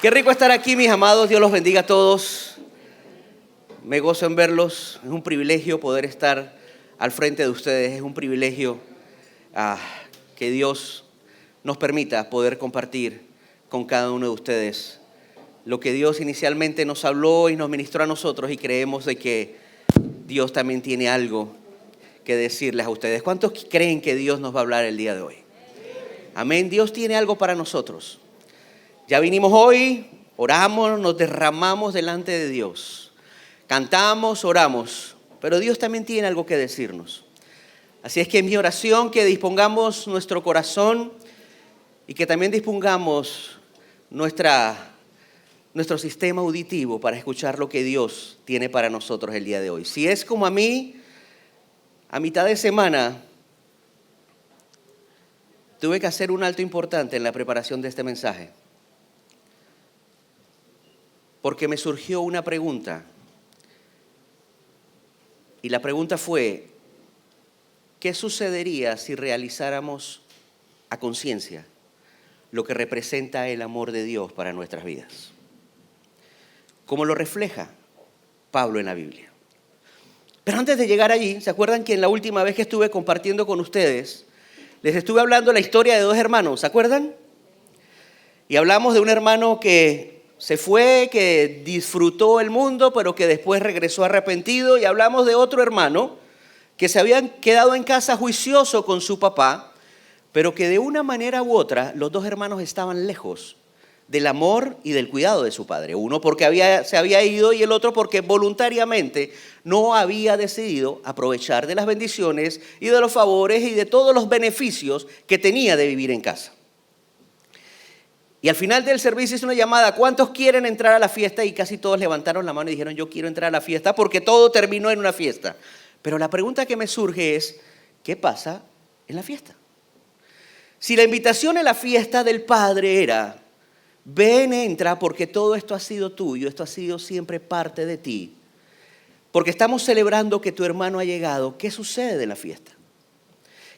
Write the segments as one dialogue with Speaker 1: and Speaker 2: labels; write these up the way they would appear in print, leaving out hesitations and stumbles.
Speaker 1: Qué rico estar aquí, mis amados. Dios los bendiga a todos. Me gozo en verlos. Es un privilegio poder estar al frente de ustedes. Es un privilegio que Dios nos permita poder compartir con cada uno de ustedes lo que Dios inicialmente nos habló y nos ministró a nosotros, y creemos de que Dios también tiene algo que decirles a ustedes. ¿Cuántos creen que Dios nos va a hablar el día de hoy? Amén. Dios tiene algo para nosotros. Ya vinimos hoy, oramos, nos derramamos delante de Dios. Cantamos, oramos, pero Dios también tiene algo que decirnos. Así es que mi oración, que dispongamos nuestro corazón y que también dispongamos nuestro sistema auditivo para escuchar lo que Dios tiene para nosotros el día de hoy. Si es como a mí, a mitad de semana tuve que hacer un alto importante en la preparación de este mensaje, porque me surgió una pregunta. Y la pregunta fue: ¿qué sucedería si realizáramos a conciencia lo que representa el amor de Dios para nuestras vidas? ¿Cómo lo refleja Pablo en la Biblia? Pero antes de llegar allí, ¿se acuerdan que en la última vez que estuve compartiendo con ustedes, les estuve hablando la historia de dos hermanos? ¿Se acuerdan? Y hablamos de un hermano que se fue, que disfrutó el mundo, pero que después regresó arrepentido. Y hablamos de otro hermano que se había quedado en casa juicioso con su papá, pero que de una manera u otra los dos hermanos estaban lejos del amor y del cuidado de su padre. Uno porque se había ido, y el otro porque voluntariamente no había decidido aprovechar de las bendiciones y de los favores y de todos los beneficios que tenía de vivir en casa. Y al final del servicio hice una llamada: ¿cuántos quieren entrar a la fiesta? Y casi todos levantaron la mano y dijeron: yo quiero entrar a la fiesta, porque todo terminó en una fiesta. Pero la pregunta que me surge es: ¿qué pasa en la fiesta? Si la invitación a la fiesta del Padre era: ven, entra, porque todo esto ha sido tuyo, esto ha sido siempre parte de ti, porque estamos celebrando que tu hermano ha llegado, ¿qué sucede en la fiesta?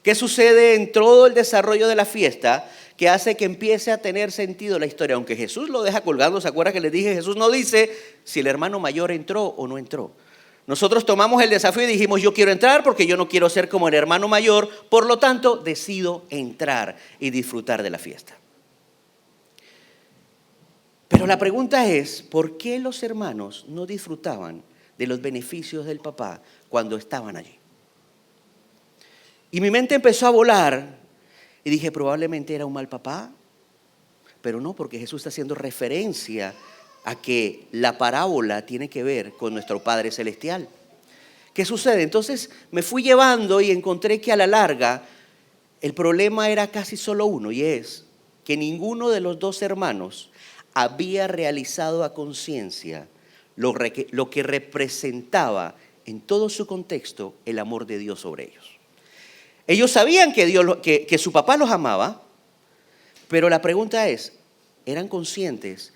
Speaker 1: ¿Qué sucede en todo el desarrollo de la fiesta que hace que empiece a tener sentido la historia? Aunque Jesús lo deja colgando, ¿se acuerdan que les dije? Jesús no dice si el hermano mayor entró o no entró. Nosotros tomamos el desafío y dijimos: yo quiero entrar porque yo no quiero ser como el hermano mayor, por lo tanto decido entrar y disfrutar de la fiesta. Pero la pregunta es: ¿por qué los hermanos no disfrutaban de los beneficios del papá cuando estaban allí? Y mi mente empezó a volar y dije: probablemente era un mal papá. Pero no, porque Jesús está haciendo referencia a que la parábola tiene que ver con nuestro Padre Celestial. ¿Qué sucede? Entonces me fui llevando y encontré que a la larga el problema era casi solo uno, y es que ninguno de los dos hermanos había realizado a conciencia lo que representaba en todo su contexto el amor de Dios sobre ellos. Ellos sabían que su papá los amaba, pero la pregunta es: ¿eran conscientes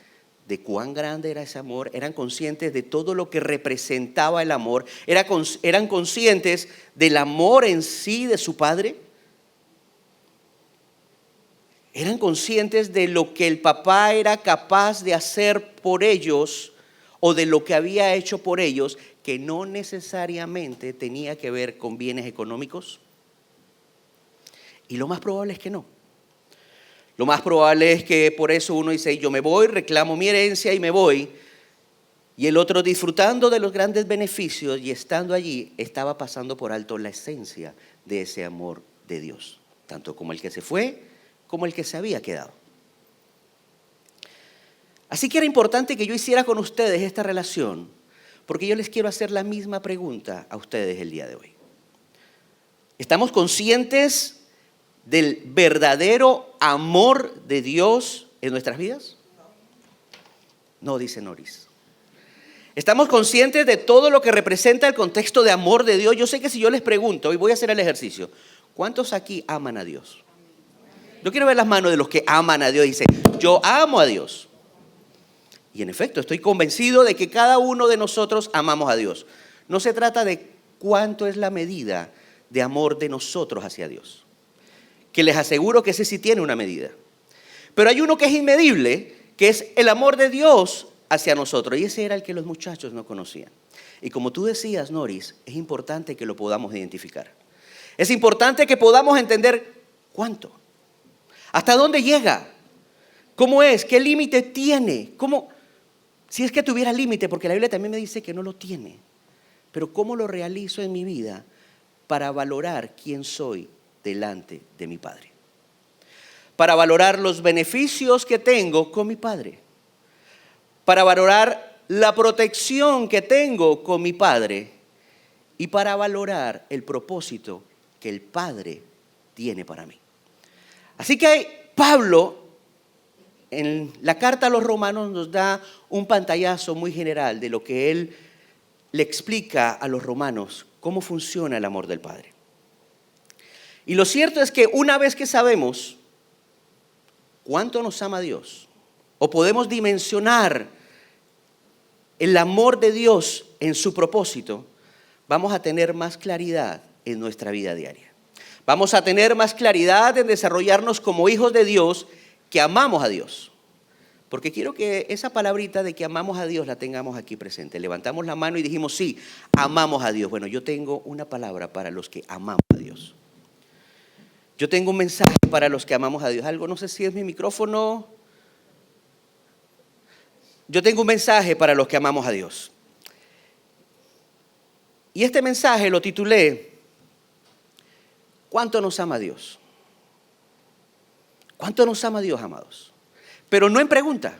Speaker 1: de cuán grande era ese amor? ¿Eran conscientes de todo lo que representaba el amor? ¿Eran conscientes del amor en sí de su padre? ¿Eran conscientes de lo que el papá era capaz de hacer por ellos, o de lo que había hecho por ellos, que no necesariamente tenía que ver con bienes económicos? Y lo más probable es que no. Lo más probable es que por eso uno dice: yo me voy, reclamo mi herencia y me voy. Y el otro, disfrutando de los grandes beneficios y estando allí, estaba pasando por alto la esencia de ese amor de Dios, tanto como el que se fue como el que se había quedado. Así que era importante que yo hiciera con ustedes esta relación, porque yo les quiero hacer la misma pregunta a ustedes el día de hoy. ¿Estamos conscientes del verdadero amor de Dios en nuestras vidas? No, dice Noris. ¿Estamos conscientes de todo lo que representa el contexto de amor de Dios? Yo sé que si yo les pregunto, y voy a hacer el ejercicio: ¿cuántos aquí aman a Dios? Yo quiero ver las manos de los que aman a Dios. Dice: yo amo a Dios. Y en efecto, estoy convencido de que cada uno de nosotros amamos a Dios. No se trata de cuánto es la medida de amor de nosotros hacia Dios, que les aseguro que ese sí tiene una medida. Pero hay uno que es inmedible, que es el amor de Dios hacia nosotros. Y ese era el que los muchachos no conocían. Y como tú decías, Noris, es importante que lo podamos identificar. Es importante que podamos entender cuánto, hasta dónde llega, cómo es, qué límite tiene, cómo, si es que tuviera límite, porque la Biblia también me dice que no lo tiene, pero cómo lo realizo en mi vida para valorar quién soy delante de mi Padre, para valorar los beneficios que tengo con mi Padre, para valorar la protección que tengo con mi Padre y para valorar el propósito que el Padre tiene para mí. Así que Pablo, en la carta a los Romanos, nos da un pantallazo muy general de lo que él le explica a los romanos, cómo funciona el amor del Padre. Y lo cierto es que una vez que sabemos cuánto nos ama Dios, o podemos dimensionar el amor de Dios en su propósito, vamos a tener más claridad en nuestra vida diaria. Vamos a tener más claridad en desarrollarnos como hijos de Dios que amamos a Dios. Porque quiero que esa palabrita de que amamos a Dios la tengamos aquí presente. Levantamos la mano y dijimos, sí, amamos a Dios. Bueno, yo tengo una palabra para los que amamos a Dios. Yo tengo un mensaje para los que amamos a Dios. Algo, no sé si es mi micrófono. Yo tengo un mensaje para los que amamos a Dios. Y este mensaje lo titulé, ¿cuánto nos ama Dios? ¿Cuánto nos ama Dios, amados? Pero no en pregunta,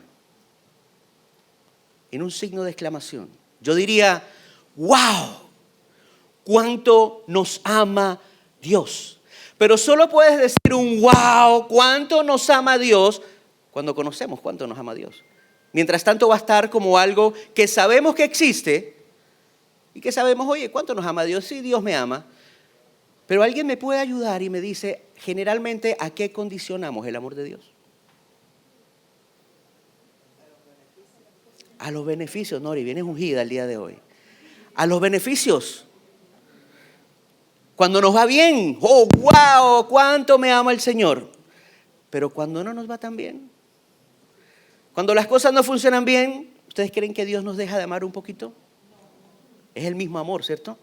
Speaker 1: en un signo de exclamación. Yo diría, wow, ¿cuánto nos ama Dios? Pero solo puedes decir un wow, ¿cuánto nos ama Dios? Cuando conocemos cuánto nos ama Dios. Mientras tanto va a estar como algo que sabemos que existe y que sabemos, oye, ¿cuánto nos ama Dios? Sí, Dios me ama. Pero alguien me puede ayudar y me dice, generalmente, ¿a qué condicionamos el amor de Dios? A los beneficios, Nori, vienes ungida el día de hoy. A los beneficios. Cuando nos va bien, oh, wow, cuánto me ama el Señor. Pero cuando no nos va tan bien, cuando las cosas no funcionan bien, ¿ustedes creen que Dios nos deja de amar un poquito? Es el mismo amor, ¿cierto?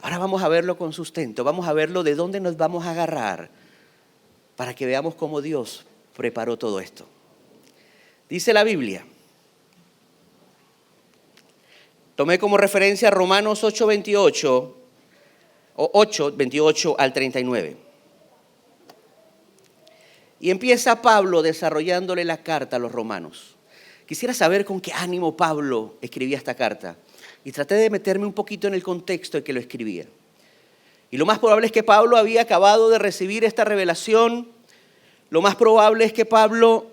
Speaker 1: Ahora vamos a verlo con sustento, vamos a verlo de dónde nos vamos a agarrar para que veamos cómo Dios preparó todo esto. Dice la Biblia, tomé como referencia Romanos 8:28 o 8:28 al 39. Y empieza Pablo desarrollándole la carta a los romanos. Quisiera saber con qué ánimo Pablo escribía esta carta. Y traté de meterme un poquito en el contexto en que lo escribía. Y lo más probable es que Pablo había acabado de recibir esta revelación. Lo más probable es que Pablo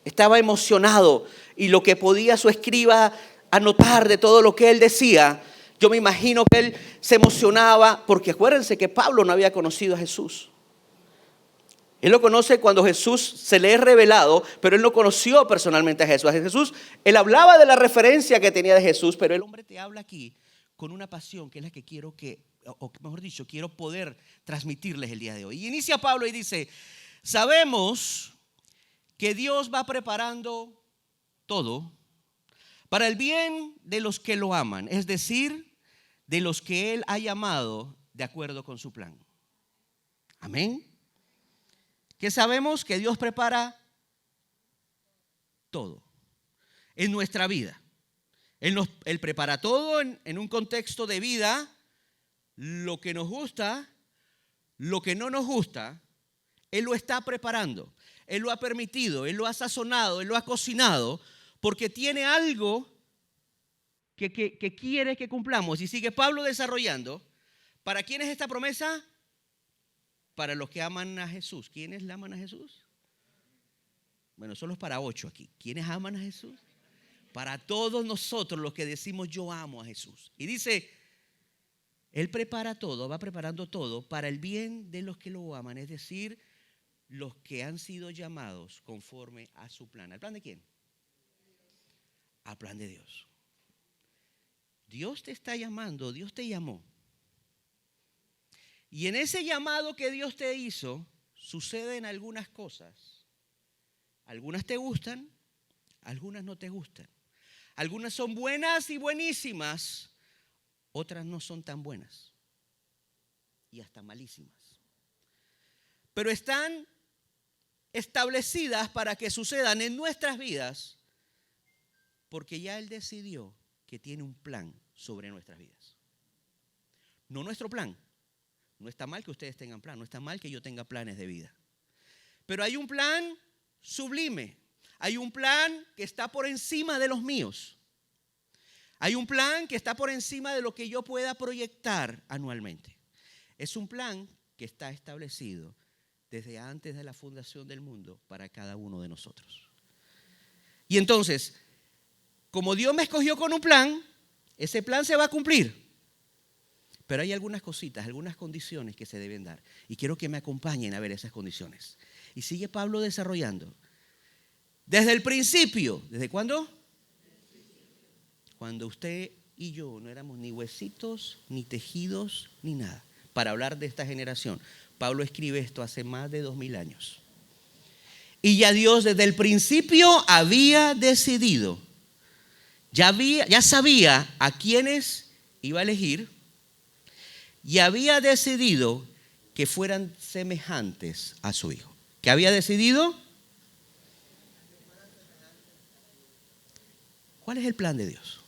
Speaker 1: estaba emocionado. Y lo que podía su escriba anotar de todo lo que él decía, yo me imagino que él se emocionaba. Porque acuérdense que Pablo no había conocido a Jesús. Él lo conoce cuando Jesús se le es revelado, pero él no conoció personalmente a Jesús. A Jesús, él hablaba de la referencia que tenía de Jesús, pero el hombre te habla aquí con una pasión que es la que quiero o mejor dicho, quiero poder transmitirles el día de hoy. Y inicia Pablo y dice, sabemos que Dios va preparando todo para el bien de los que lo aman, es decir, de los que Él ha llamado de acuerdo con su plan. Amén. Que sabemos que Dios prepara todo en nuestra vida. Él prepara todo en un contexto de vida, lo que nos gusta, lo que no nos gusta, Él lo está preparando. Él lo ha permitido, Él lo ha sazonado, Él lo ha cocinado, porque tiene algo que quiere que cumplamos. Y sigue Pablo desarrollando. ¿Para quién es esta promesa? Para los que aman a Jesús. ¿Quiénes le aman a Jesús? Bueno, solo es para 8 aquí. ¿Quiénes aman a Jesús? Para todos nosotros los que decimos yo amo a Jesús. Y dice, Él prepara todo, va preparando todo para el bien de los que lo aman. Es decir, los que han sido llamados conforme a su plan. ¿Al plan de quién? Al plan de Dios. Dios te está llamando, Dios te llamó. Y en ese llamado que Dios te hizo, suceden algunas cosas Algunas te gustan, algunas no te gustan. Algunas son buenas y buenísimas, otras no son tan buenas y hasta malísimas. Pero están establecidas para que sucedan en nuestras vidas porque ya Él decidió que tiene un plan sobre nuestras vidas. No nuestro plan. No está mal que ustedes tengan plan, no está mal que yo tenga planes de vida. Pero hay un plan sublime. Hay un plan que está por encima de los míos. Hay un plan que está por encima de lo que yo pueda proyectar anualmente. Es un plan que está establecido desde antes de la fundación del mundo para cada uno de nosotros. Y entonces, como Dios me escogió con un plan, ese plan se va a cumplir. Pero hay algunas cositas, algunas condiciones que se deben dar. Y quiero que me acompañen a ver esas condiciones. Y sigue Pablo desarrollando. Desde el principio, ¿desde cuándo? Cuando usted y yo no éramos ni huesitos, ni tejidos, ni nada. Para hablar de esta generación, Pablo escribe esto hace más de 2000 años. Y ya Dios desde el principio había decidido, ya sabía a quiénes iba a elegir y había decidido que fueran semejantes a su Hijo. ¿Qué había decidido? ¿Cuál es el plan de Dios?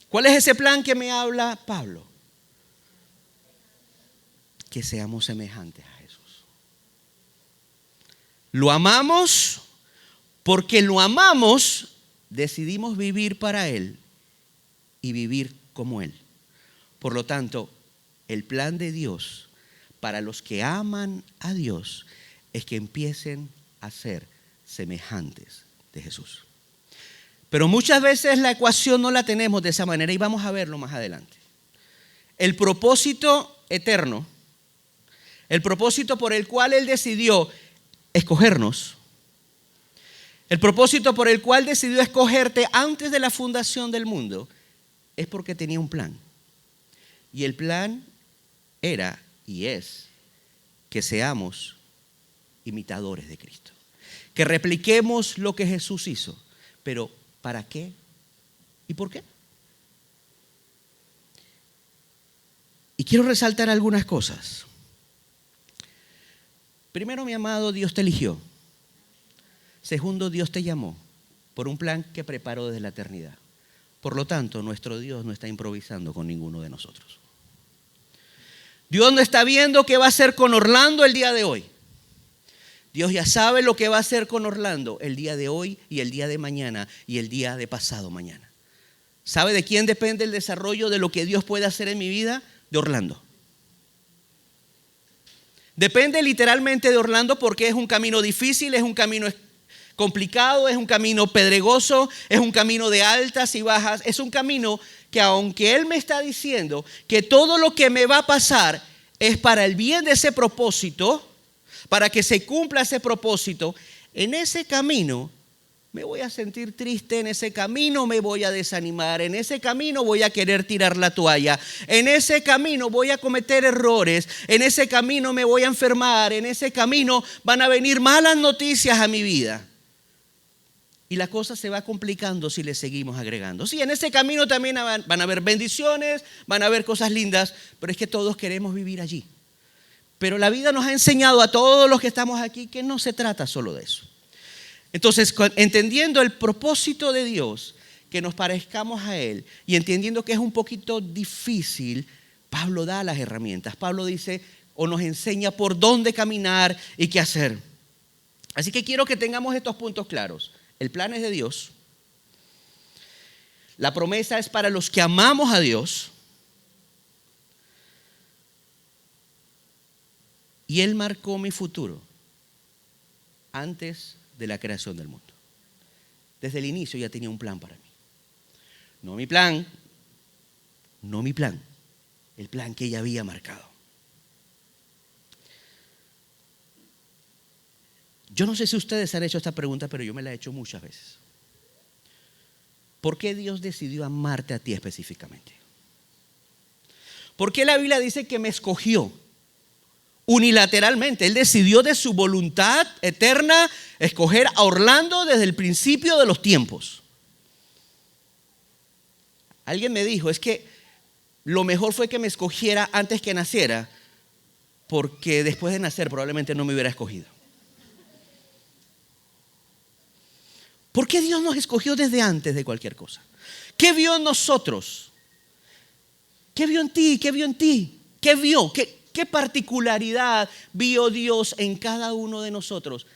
Speaker 1: ¿Cuál es ese plan que me habla Pablo? Que seamos semejantes a Jesús. Lo amamos porque lo amamos, decidimos vivir para Él y vivir como Él. Por lo tanto, el plan de Dios para los que aman a Dios es que empiecen a ser semejantes de Jesús. Pero muchas veces la ecuación no la tenemos de esa manera y vamos a verlo más adelante. El propósito eterno, el propósito por el cual Él decidió escogernos, el propósito por el cual decidió escogerte antes de la fundación del mundo, es porque tenía un plan. Y el plan era y es que seamos imitadores de Cristo. Que repliquemos lo que Jesús hizo. Pero ¿para qué? ¿Y por qué? Y quiero resaltar algunas cosas. Primero, mi amado, Dios te eligió. Segundo, Dios te llamó por un plan que preparó desde la eternidad. Por lo tanto, nuestro Dios no está improvisando con ninguno de nosotros. Dios no está viendo qué va a hacer con Orlando el día de hoy. Dios ya sabe lo que va a hacer con Orlando el día de hoy y el día de mañana y el día de pasado mañana. ¿Sabe de quién depende el desarrollo de lo que Dios puede hacer en mi vida? De Orlando. Depende literalmente de Orlando porque es un camino difícil, es un camino complicado, es un camino pedregoso, es un camino de altas y bajas, es un camino que aunque Él me está diciendo que todo lo que me va a pasar es para el bien de ese propósito, para que se cumpla ese propósito, en ese camino me voy a sentir triste, en ese camino me voy a desanimar, en ese camino voy a querer tirar la toalla, en ese camino voy a cometer errores, en ese camino me voy a enfermar, en ese camino van a venir malas noticias a mi vida. Y la cosa se va complicando si le seguimos agregando. Sí, en ese camino también van a haber bendiciones, van a haber cosas lindas, pero es que todos queremos vivir allí. Pero la vida nos ha enseñado a todos los que estamos aquí que no se trata solo de eso. Entonces, entendiendo el propósito de Dios, que nos parezcamos a Él y entendiendo que es un poquito difícil, Pablo da las herramientas. Pablo dice o nos enseña por dónde caminar y qué hacer. Así que quiero que tengamos estos puntos claros. El plan es de Dios. La promesa es para los que amamos a Dios. Y Él marcó mi futuro antes de la creación del mundo. Desde el inicio ya tenía un plan para mí. No mi plan, el plan que ella había marcado. Yo no sé si ustedes han hecho esta pregunta, pero yo me la he hecho muchas veces. ¿Por qué Dios decidió amarte a ti específicamente? ¿Por qué la Biblia dice que me escogió?
Speaker 2: unilateralmente. Él decidió de su voluntad eterna escoger a Orlando desde el principio de los tiempos. Alguien me dijo, es que lo mejor fue que me escogiera antes que naciera, porque después de nacer probablemente no me hubiera escogido. ¿Por qué Dios nos escogió desde antes de cualquier cosa? ¿Qué vio en nosotros? ¿Qué vio en ti? ¿Qué vio en ti? ¿Qué vio? ¿Qué particularidad vio Dios en cada uno de nosotros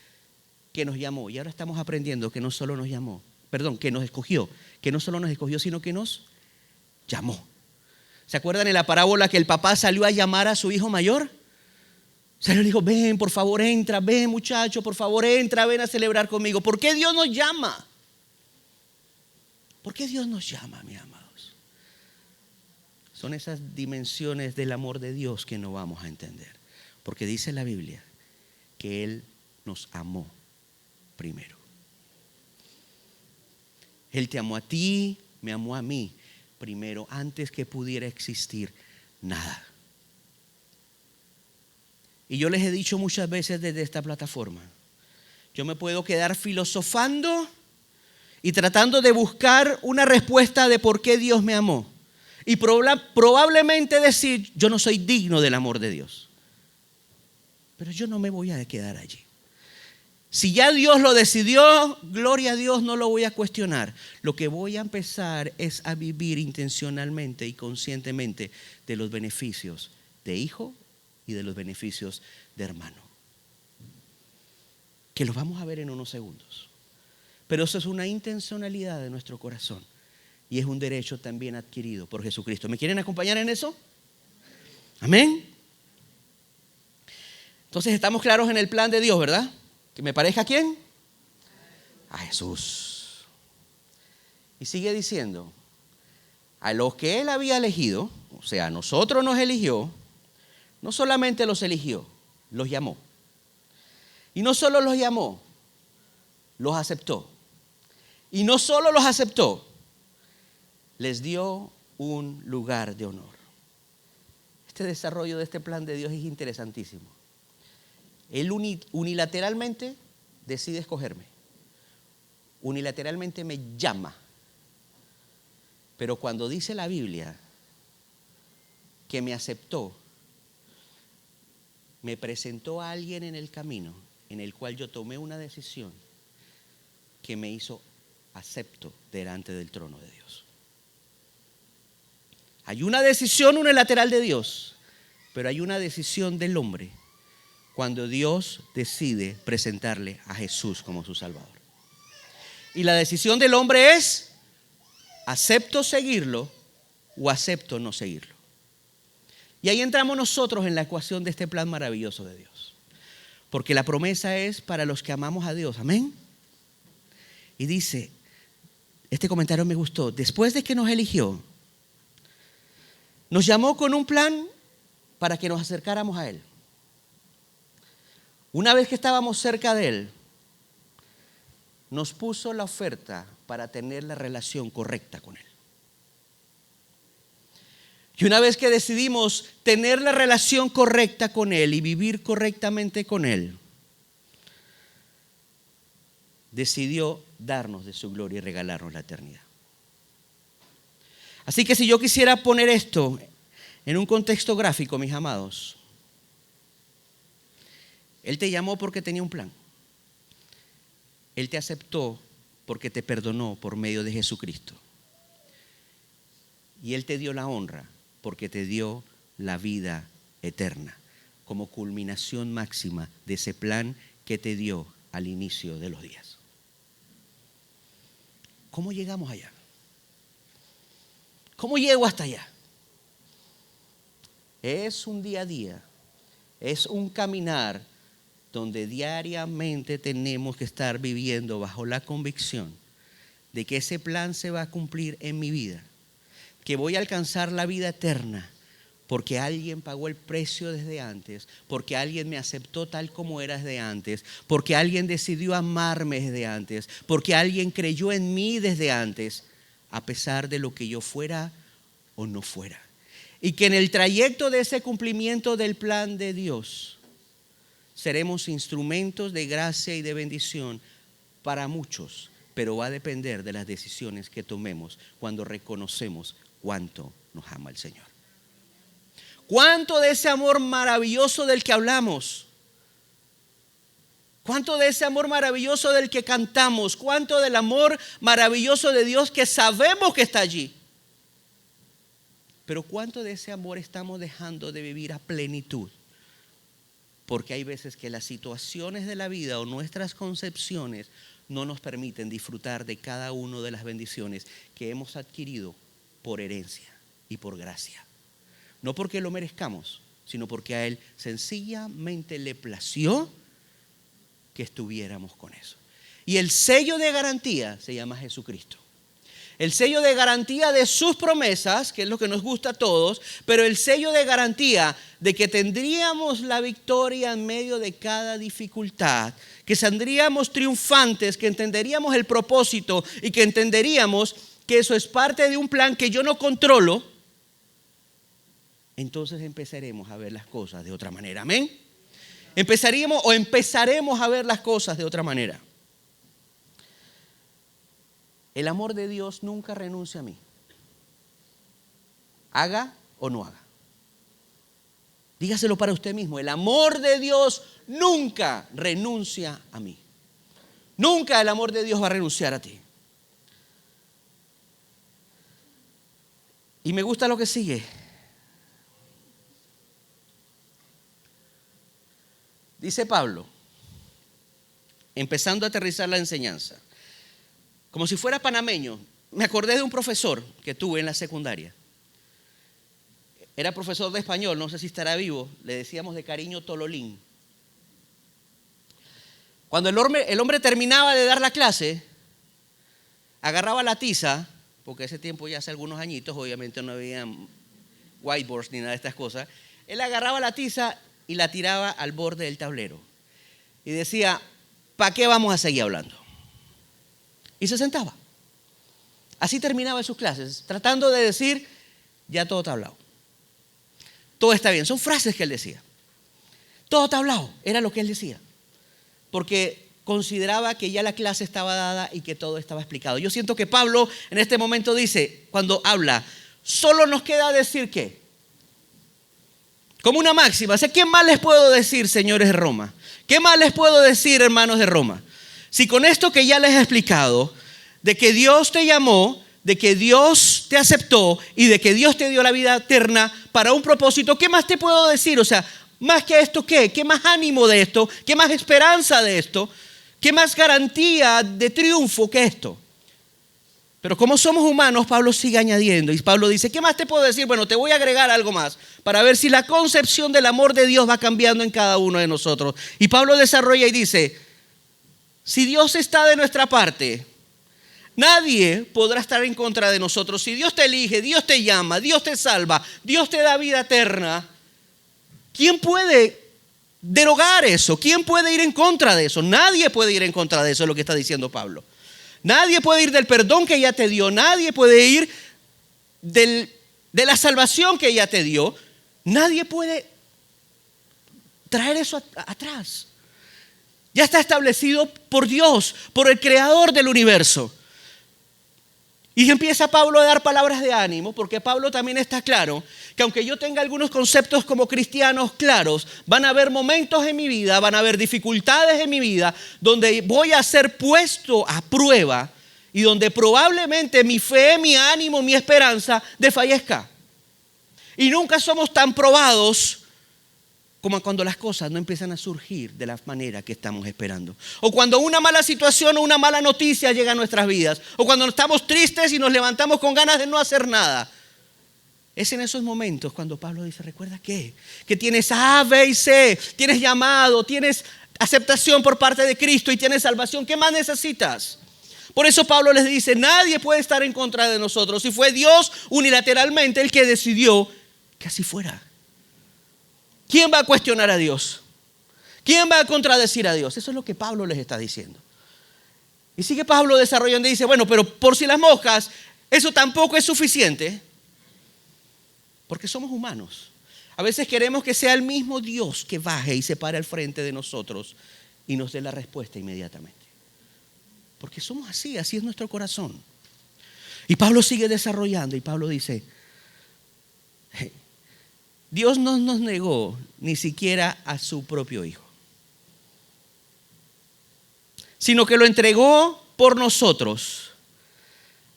Speaker 2: que nos llamó? Y ahora estamos aprendiendo que no solo nos llamó, que nos escogió, que no solo nos escogió, sino que nos llamó. ¿Se acuerdan en la parábola que el papá salió a llamar a su hijo mayor? Se le dijo, ven, por favor, entra, ven muchacho, por favor, entra, ven a celebrar conmigo. ¿Por qué Dios nos llama? ¿Por qué Dios nos llama, mis amados? Son esas dimensiones del amor de Dios que no vamos a entender. Porque dice la Biblia que Él nos amó primero. Él te amó a ti, me amó a mí primero, antes que pudiera existir nada. Y yo les he dicho muchas veces desde esta plataforma, yo me puedo quedar filosofando y tratando de buscar una respuesta de por qué Dios me amó. Y probablemente decir, yo no soy digno del amor de Dios. Pero yo no me voy a quedar allí. Si ya Dios lo decidió, gloria a Dios, no lo voy a cuestionar. Lo que voy a empezar es a vivir intencionalmente y conscientemente de los beneficios de hijo y de los beneficios de hermano, que los vamos a ver en unos segundos. Pero eso es una intencionalidad de nuestro corazón y es un derecho también adquirido por Jesucristo. ¿Me quieren acompañar en eso? Amén. Entonces estamos claros en el plan de Dios, ¿verdad? ¿Que me parezca a quién? A Jesús. Y sigue diciendo, a los que Él había elegido, o sea, a nosotros nos eligió. No solamente los eligió, los llamó. Y no solo los llamó, los aceptó. Y no solo los aceptó, les dio un lugar de honor. Este desarrollo de este plan de Dios es interesantísimo. Él unilateralmente decide escogerme. Unilateralmente me llama. Pero cuando dice la Biblia que me aceptó, me presentó a alguien en el camino en el cual yo tomé una decisión que me hizo acepto delante del trono de Dios. Hay una decisión unilateral de Dios, pero hay una decisión del hombre cuando Dios decide presentarle a Jesús como su Salvador. Y la decisión del hombre es: acepto seguirlo o acepto no seguirlo. Y ahí entramos nosotros en la ecuación de este plan maravilloso de Dios. Porque la promesa es para los que amamos a Dios. Amén. Y dice, este comentario me gustó, después de que nos eligió, nos llamó con un plan para que nos acercáramos a Él. Una vez que estábamos cerca de Él, nos puso la oferta para tener la relación correcta con Él. Y una vez que decidimos tener la relación correcta con Él y vivir correctamente con Él, decidió darnos de su gloria y regalarnos la eternidad. Así que si yo quisiera poner esto en un contexto gráfico, mis amados, Él te llamó porque tenía un plan. Él te aceptó porque te perdonó por medio de Jesucristo. Y Él te dio la honra porque te dio la vida eterna como culminación máxima de ese plan que te dio al inicio de los días. ¿Cómo llegamos allá? ¿Cómo llego hasta allá? Es un día a día, es un caminar donde diariamente tenemos que estar viviendo bajo la convicción de que ese plan se va a cumplir en mi vida, que voy a alcanzar la vida eterna porque alguien pagó el precio desde antes, porque alguien me aceptó tal como era desde antes, porque alguien decidió amarme desde antes, porque alguien creyó en mí desde antes, a pesar de lo que yo fuera o no fuera. Y que en el trayecto de ese cumplimiento del plan de Dios, seremos instrumentos de gracia y de bendición para muchos, pero va a depender de las decisiones que tomemos cuando reconocemos cuánto nos ama el Señor. ¿Cuánto de ese amor maravilloso del que hablamos? ¿Cuánto de ese amor maravilloso del que cantamos? ¿Cuánto del amor maravilloso de Dios que sabemos que está allí? Pero ¿cuánto de ese amor estamos dejando de vivir a plenitud? Porque hay veces que las situaciones de la vida o nuestras concepciones no nos permiten disfrutar de cada una de las bendiciones que hemos adquirido por herencia y por gracia. No porque lo merezcamos, sino porque a Él sencillamente le plació que estuviéramos con eso. Y el sello de garantía se llama Jesucristo. El sello de garantía de sus promesas, que es lo que nos gusta a todos, pero el sello de garantía de que tendríamos la victoria en medio de cada dificultad, que saldríamos triunfantes, que entenderíamos el propósito y que entenderíamos que eso es parte de un plan que yo no controlo. Entonces empezaremos a ver las cosas de otra manera. Amén. Empezaremos a ver las cosas de otra manera. El amor de Dios nunca renuncia a mí. Haga o no haga. Dígaselo para usted mismo. El amor de Dios nunca renuncia a mí. Nunca el amor de Dios va a renunciar a ti. Y me gusta lo que sigue. Dice Pablo, empezando a aterrizar la enseñanza, como si fuera panameño, me acordé de un profesor que tuve en la secundaria. Era profesor de español, no sé si estará vivo, le decíamos de cariño Tololín. Cuando el hombre terminaba de dar la clase, agarraba la tiza, porque ese tiempo ya hace algunos añitos, obviamente no había whiteboards ni nada de estas cosas. Él agarraba la tiza y la tiraba al borde del tablero. Y decía, ¿para qué vamos a seguir hablando? Y se sentaba. Así terminaba sus clases, tratando de decir, ya todo está hablado. Todo está bien. Son frases que él decía. Todo está hablado, era lo que él decía. Porque consideraba que ya la clase estaba dada y que todo estaba explicado. Yo siento que Pablo en este momento dice, cuando habla, solo nos queda decir qué. Como una máxima. O sea, ¿qué más les puedo decir, señores de Roma? ¿Qué más les puedo decir, hermanos de Roma? Si con esto que ya les he explicado, de que Dios te llamó, de que Dios te aceptó y de que Dios te dio la vida eterna para un propósito, ¿qué más te puedo decir? O sea, más que esto, ¿qué? ¿Qué más ánimo de esto? ¿Qué más esperanza de esto? ¿Qué más garantía de triunfo que esto? Pero como somos humanos, Pablo sigue añadiendo y Pablo dice, ¿qué más te puedo decir? Bueno, te voy a agregar algo más para ver si la concepción del amor de Dios va cambiando en cada uno de nosotros. Y Pablo desarrolla y dice, si Dios está de nuestra parte, nadie podrá estar en contra de nosotros. Si Dios te elige, Dios te llama, Dios te salva, Dios te da vida eterna, ¿quién puede derogar eso? ¿Quién puede ir en contra de eso? Nadie puede ir en contra de eso, es lo que está diciendo Pablo. Nadie puede ir del perdón que ya te dio, nadie puede ir de la salvación que ya te dio, nadie puede traer eso atrás. Ya está establecido por Dios, por el creador del universo. Y empieza Pablo a dar palabras de ánimo, porque Pablo también está claro que aunque yo tenga algunos conceptos como cristianos claros, van a haber momentos en mi vida, van a haber dificultades en mi vida, donde voy a ser puesto a prueba y donde probablemente mi fe, mi ánimo, mi esperanza desfallezca. Y nunca somos tan probados como cuando las cosas no empiezan a surgir de la manera que estamos esperando. O cuando una mala situación o una mala noticia llega a nuestras vidas. O cuando estamos tristes y nos levantamos con ganas de no hacer nada. Es en esos momentos cuando Pablo dice, ¿recuerda qué? Que tienes A, B y C. Tienes llamado, tienes aceptación por parte de Cristo y tienes salvación. ¿Qué más necesitas? Por eso Pablo les dice, nadie puede estar en contra de nosotros. Y fue Dios unilateralmente el que decidió que así fuera. ¿Quién va a cuestionar a Dios? ¿Quién va a contradecir a Dios? Eso es lo que Pablo les está diciendo. Y sigue Pablo desarrollando y dice, bueno, pero por si las moscas, eso tampoco es suficiente. Porque somos humanos. A veces queremos que sea el mismo Dios que baje y se pare al frente de nosotros y nos dé la respuesta inmediatamente. Porque somos así, así es nuestro corazón. Y Pablo sigue desarrollando y Pablo dice, Dios no nos negó ni siquiera a su propio Hijo, sino que lo entregó por nosotros.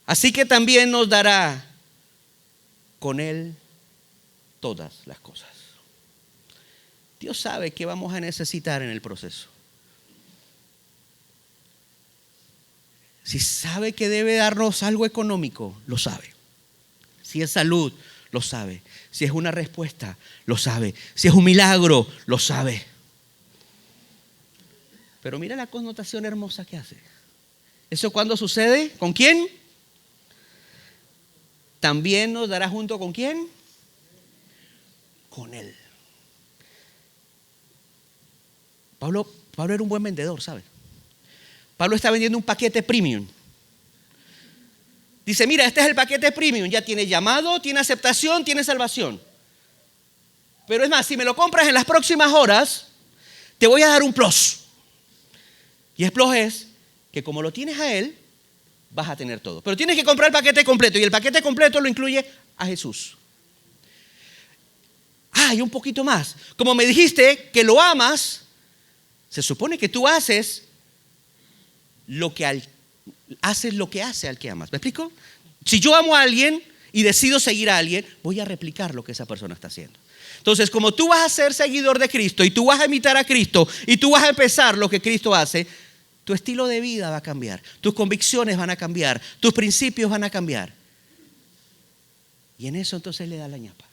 Speaker 2: Así que también nos dará con Él todas las cosas. Dios sabe que vamos a necesitar en el proceso. Si sabe que debe darnos algo económico, lo sabe. Si es salud, lo sabe. Si es una respuesta, lo sabe. Si es un milagro, lo sabe. Pero mira la connotación hermosa que hace. ¿Eso cuándo sucede? ¿Con quién? También nos dará junto con quién. Con Él. Pablo era un buen vendedor, ¿sabe? Pablo está vendiendo un paquete premium. Dice, mira, este es el paquete premium. Ya tiene llamado, tiene aceptación, tiene salvación. Pero es más, si me lo compras en las próximas horas, te voy a dar un plus. Y el plus es que como lo tienes a Él, vas a tener todo. Pero tienes que comprar el paquete completo. Y el paquete completo lo incluye a Jesús. Y un poquito más. Como me dijiste que lo amas, se supone que tú haces lo que hace al que amas. ¿Me explico? Si yo amo a alguien y decido seguir a alguien, voy a replicar lo que esa persona está haciendo. Entonces, como tú vas a ser seguidor de Cristo y tú vas a imitar a Cristo y tú vas a empezar lo que Cristo hace, tu estilo de vida va a cambiar, tus convicciones van a cambiar, tus principios van a cambiar. Y en eso entonces le da la ñapa.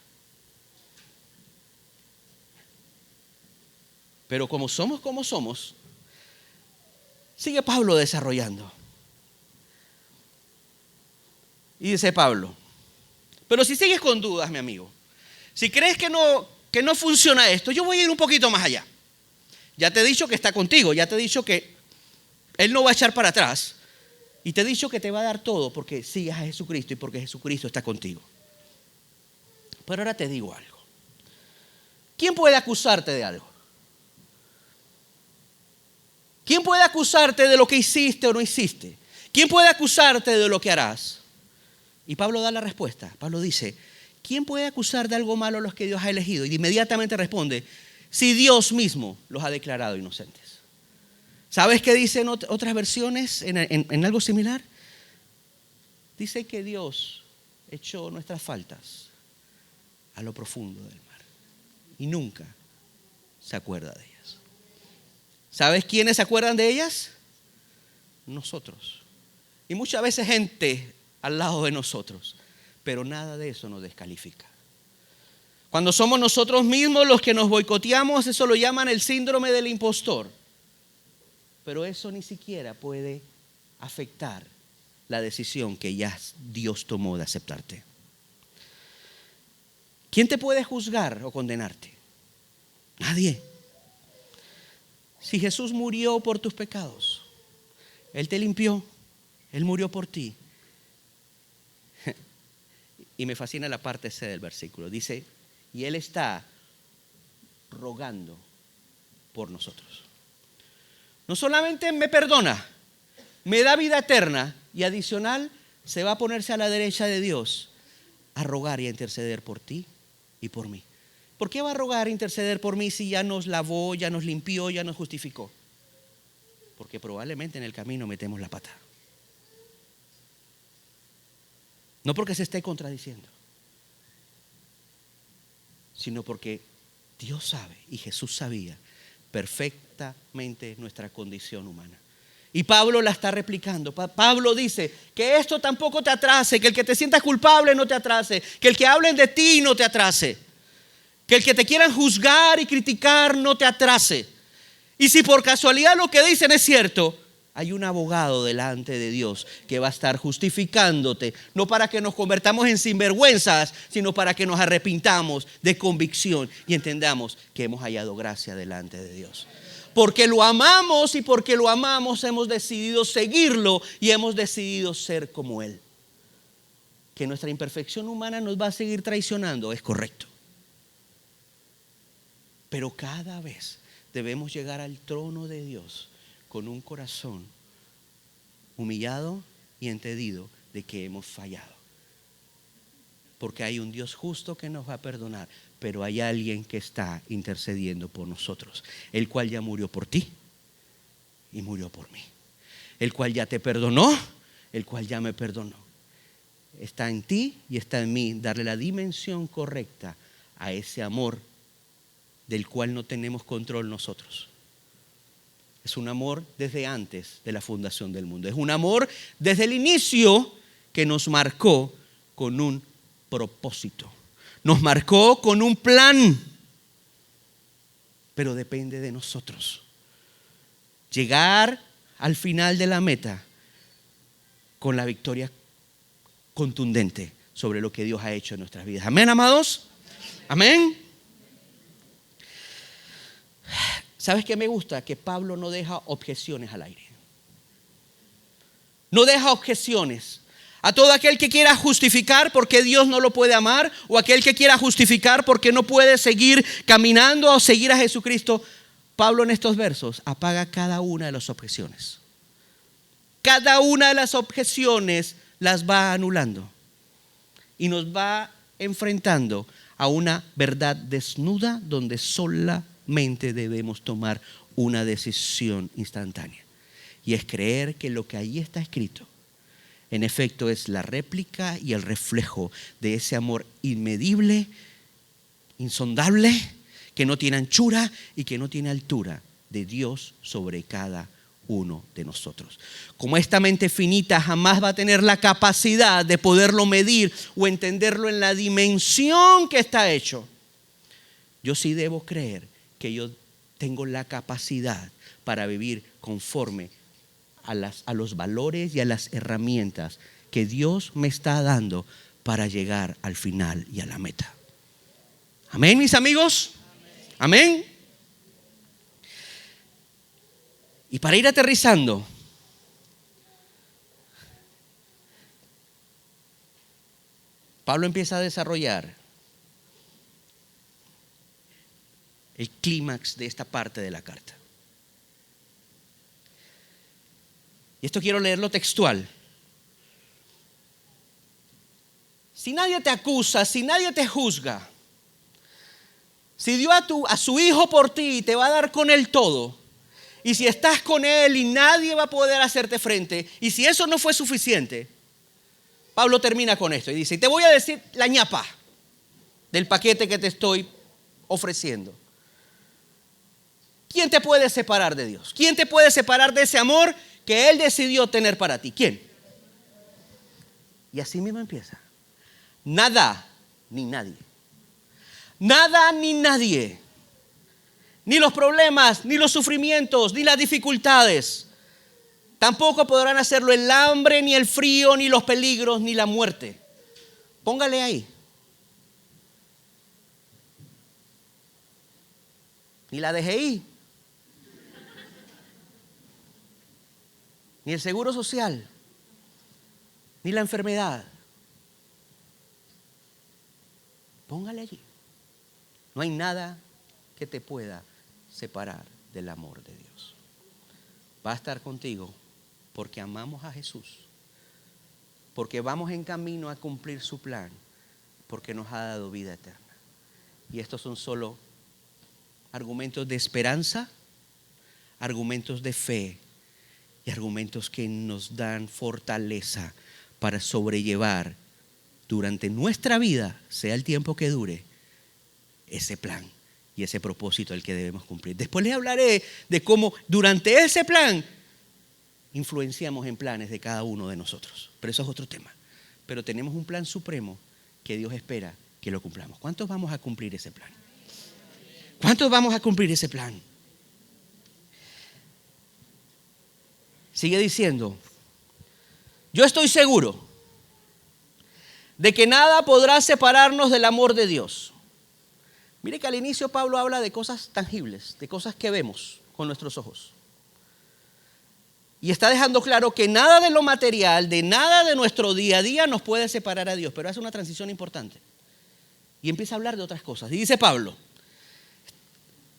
Speaker 2: Pero como somos, sigue Pablo desarrollando. Y dice Pablo, pero si sigues con dudas, mi amigo, si crees que no funciona esto, yo voy a ir un poquito más allá. Ya te he dicho que está contigo, ya te he dicho que Él no va a echar para atrás. Y te he dicho que te va a dar todo porque sigues a Jesucristo y porque Jesucristo está contigo. Pero ahora te digo algo. ¿Quién puede acusarte de algo? ¿Quién puede acusarte de lo que hiciste o no hiciste? ¿Quién puede acusarte de lo que harás? Y Pablo da la respuesta. Pablo dice, ¿quién puede acusar de algo malo a los que Dios ha elegido? Y inmediatamente responde, si Dios mismo los ha declarado inocentes. ¿Sabes qué dicen otras versiones en algo similar? Dice que Dios echó nuestras faltas a lo profundo del mar y nunca se acuerda de ellas. ¿Sabes quiénes se acuerdan de ellas? Nosotros. Y muchas veces gente al lado de nosotros, pero nada de eso nos descalifica. Cuando somos nosotros mismos los que nos boicoteamos, eso lo llaman el síndrome del impostor. Pero eso ni siquiera puede afectar la decisión que ya Dios tomó de aceptarte. ¿Quién te puede juzgar o condenarte? Nadie. Si Jesús murió por tus pecados, Él te limpió, Él murió por ti. Y me fascina la parte C del versículo. Dice, y Él está rogando por nosotros. No solamente me perdona, me da vida eterna y adicional se va a ponerse a la derecha de Dios a rogar y a interceder por ti y por mí. ¿Por qué va a rogar e interceder por mí si ya nos lavó, ya nos limpió, ya nos justificó? Porque probablemente en el camino metemos la pata. No porque se esté contradiciendo, sino porque Dios sabe y Jesús sabía perfectamente nuestra condición humana. Y Pablo la está replicando. Pablo dice que esto tampoco te atrase, que el que te sientas culpable no te atrase, que el que hablen de ti no te atrase, que el que te quieran juzgar y criticar no te atrase. Y si por casualidad lo que dicen es cierto, hay un abogado delante de Dios que va a estar justificándote, no para que nos convertamos en sinvergüenzas, sino para que nos arrepintamos de convicción y entendamos que hemos hallado gracia delante de Dios. Porque lo amamos y porque lo amamos hemos decidido seguirlo y hemos decidido ser como Él. Que nuestra imperfección humana nos va a seguir traicionando, es correcto. Pero cada vez debemos llegar al trono de Dios con un corazón humillado y entendido de que hemos fallado. Porque hay un Dios justo que nos va a perdonar, pero hay alguien que está intercediendo por nosotros, el cual ya murió por ti y murió por mí, el cual ya te perdonó, el cual ya me perdonó. Está en ti y está en mí darle la dimensión correcta a ese amor del cual no tenemos control nosotros. Es un amor desde antes de la fundación del mundo. Es un amor desde el inicio que nos marcó con un propósito. Nos marcó con un plan. Pero depende de nosotros llegar al final de la meta con la victoria contundente sobre lo que Dios ha hecho en nuestras vidas. Amén, amados. Amén. ¿Sabes qué me gusta? Que Pablo no deja objeciones al aire. No deja objeciones. A todo aquel que quiera justificar por qué Dios no lo puede amar, o aquel que quiera justificar por qué no puede seguir caminando o seguir a Jesucristo, Pablo en estos versos apaga cada una de las objeciones. Cada una de las objeciones las va anulando y nos va enfrentando a una verdad desnuda donde solamente debemos tomar una decisión instantánea, y es creer que lo que ahí está escrito en efecto es la réplica y el reflejo de ese amor inmedible, insondable, que no tiene anchura y que no tiene altura, de Dios sobre cada uno de nosotros. Como esta mente finita jamás va a tener la capacidad de poderlo medir o entenderlo en la dimensión que está hecho, yo sí debo creer que yo tengo la capacidad para vivir conforme a los valores y a las herramientas que Dios me está dando para llegar al final y a la meta. Amén, mis amigos. Amén. Y para ir aterrizando, Pablo empieza a desarrollar el clímax de esta parte de la carta. Y esto quiero leerlo textual. Si nadie te acusa, si nadie te juzga, si dio a su hijo por ti y te va a dar con él todo, y si estás con él y nadie va a poder hacerte frente, y si eso no fue suficiente, Pablo termina con esto y dice: y te voy a decir la ñapa del paquete que te estoy ofreciendo. ¿Quién te puede separar de Dios? ¿Quién te puede separar de ese amor que Él decidió tener para ti? ¿Quién? Y así mismo empieza. Nada ni nadie. Nada ni nadie. Ni los problemas, ni los sufrimientos, ni las dificultades. Tampoco podrán hacerlo el hambre, ni el frío, ni los peligros, ni la muerte. Póngale ahí. Ni la DGI. Ni el seguro social, ni la enfermedad. Póngale allí. No hay nada que te pueda separar del amor de Dios. Va a estar contigo porque amamos a Jesús, porque vamos en camino a cumplir su plan, porque nos ha dado vida eterna. Y estos son solo argumentos de esperanza, argumentos de fe, y argumentos que nos dan fortaleza para sobrellevar durante nuestra vida, sea el tiempo que dure, ese plan y ese propósito al que debemos cumplir. Después les hablaré de cómo durante ese plan influenciamos en planes de cada uno de nosotros. Pero eso es otro tema. Pero tenemos un plan supremo que Dios espera que lo cumplamos. ¿Cuántos vamos a cumplir ese plan? ¿Cuántos vamos a cumplir ese plan? Sigue diciendo: yo estoy seguro de que nada podrá separarnos del amor de Dios. Mire que al inicio Pablo habla de cosas tangibles, de cosas que vemos con nuestros ojos. Y está dejando claro que nada de lo material, de nada de nuestro día a día nos puede separar a Dios. Pero hace una transición importante y empieza a hablar de otras cosas. Y dice Pablo: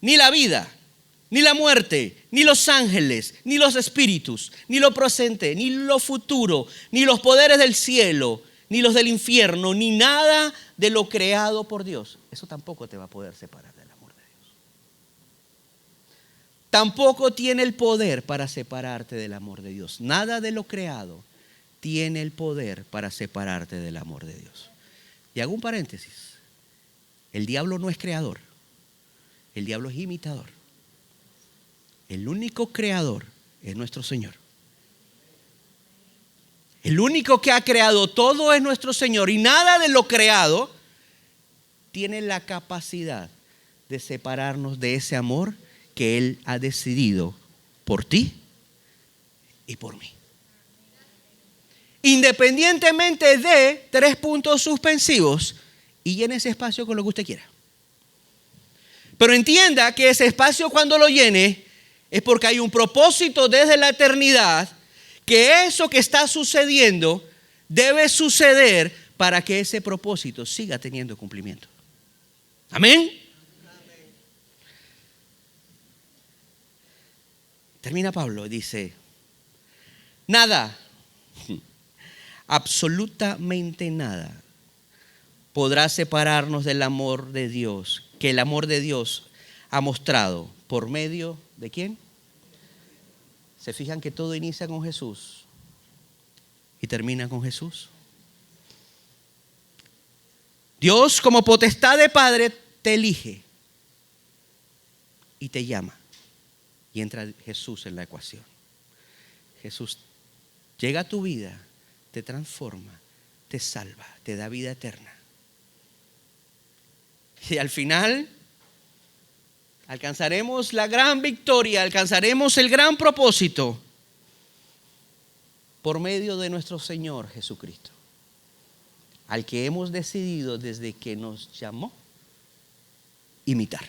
Speaker 2: ni la vida, ni la muerte, ni los ángeles, ni los espíritus, ni lo presente, ni lo futuro, ni los poderes del cielo, ni los del infierno, ni nada de lo creado por Dios. Eso tampoco te va a poder separar del amor de Dios. Tampoco tiene el poder para separarte del amor de Dios. Nada de lo creado tiene el poder para separarte del amor de Dios. Y hago un paréntesis. El diablo no es creador. El diablo es imitador. El único creador es nuestro Señor. El único que ha creado todo es nuestro Señor, y nada de lo creado tiene la capacidad de separarnos de ese amor que Él ha decidido por ti y por mí. Independientemente de 3 puntos suspensivos, y llene ese espacio con lo que usted quiera. Pero entienda que ese espacio, cuando lo llene, es porque hay un propósito desde la eternidad, que eso que está sucediendo debe suceder para que ese propósito siga teniendo cumplimiento. Amén. Termina Pablo y dice: nada, absolutamente nada, podrá separarnos del amor de Dios, que el amor de Dios ha mostrado por medio de ¿quién? ¿Se fijan que todo inicia con Jesús y termina con Jesús? Dios, como potestad de Padre, te elige y te llama. Y entra Jesús en la ecuación. Jesús llega a tu vida, te transforma, te salva, te da vida eterna. Y al final alcanzaremos la gran victoria, alcanzaremos el gran propósito por medio de nuestro Señor Jesucristo, al que hemos decidido desde que nos llamó imitar.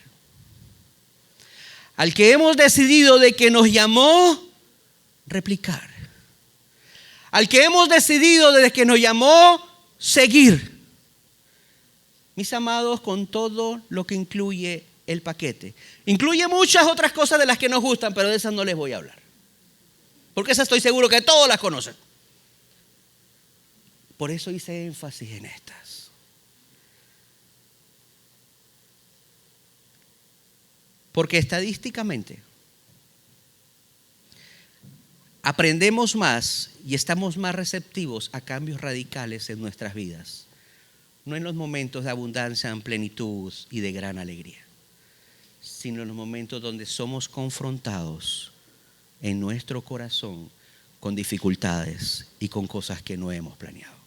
Speaker 2: Al que hemos decidido de que nos llamó replicar. Al que hemos decidido desde que nos llamó seguir. Mis amados, con todo lo que incluye el paquete. Incluye muchas otras cosas de las que nos gustan, pero de esas no les voy a hablar. Porque esas estoy seguro que todos las conocen. Por eso hice énfasis en estas. Porque estadísticamente aprendemos más y estamos más receptivos a cambios radicales en nuestras vidas. No en los momentos de abundancia, en plenitud y de gran alegría, sino en los momentos donde somos confrontados en nuestro corazón con dificultades y con cosas que no hemos planeado.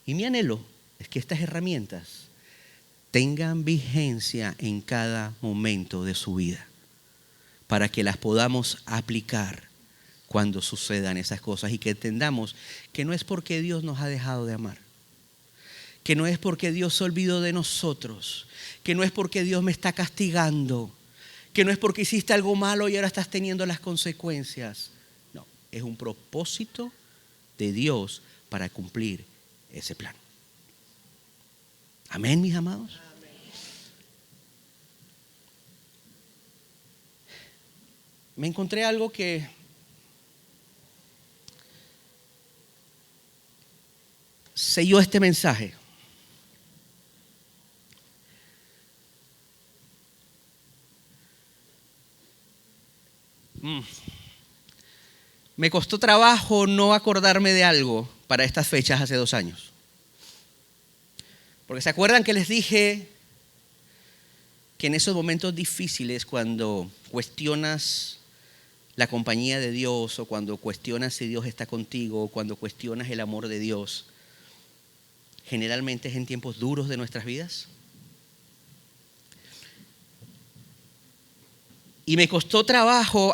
Speaker 2: Y mi anhelo es que estas herramientas tengan vigencia en cada momento de su vida, para que las podamos aplicar cuando sucedan esas cosas, y que entendamos que no es porque Dios nos ha dejado de amar, que no es porque Dios se olvidó de nosotros, que no es porque Dios me está castigando, que no es porque hiciste algo malo y ahora estás teniendo las consecuencias. No, es un propósito de Dios para cumplir ese plan. Amén, mis amados. Amén. Me encontré algo que selló este mensaje. Me costó trabajo no acordarme de algo para estas fechas hace 2 años. Porque ¿se acuerdan que les dije que en esos momentos difíciles, cuando cuestionas la compañía de Dios, o cuando cuestionas si Dios está contigo, o cuando cuestionas el amor de Dios, generalmente es en tiempos duros de nuestras vidas? Y me costó trabajo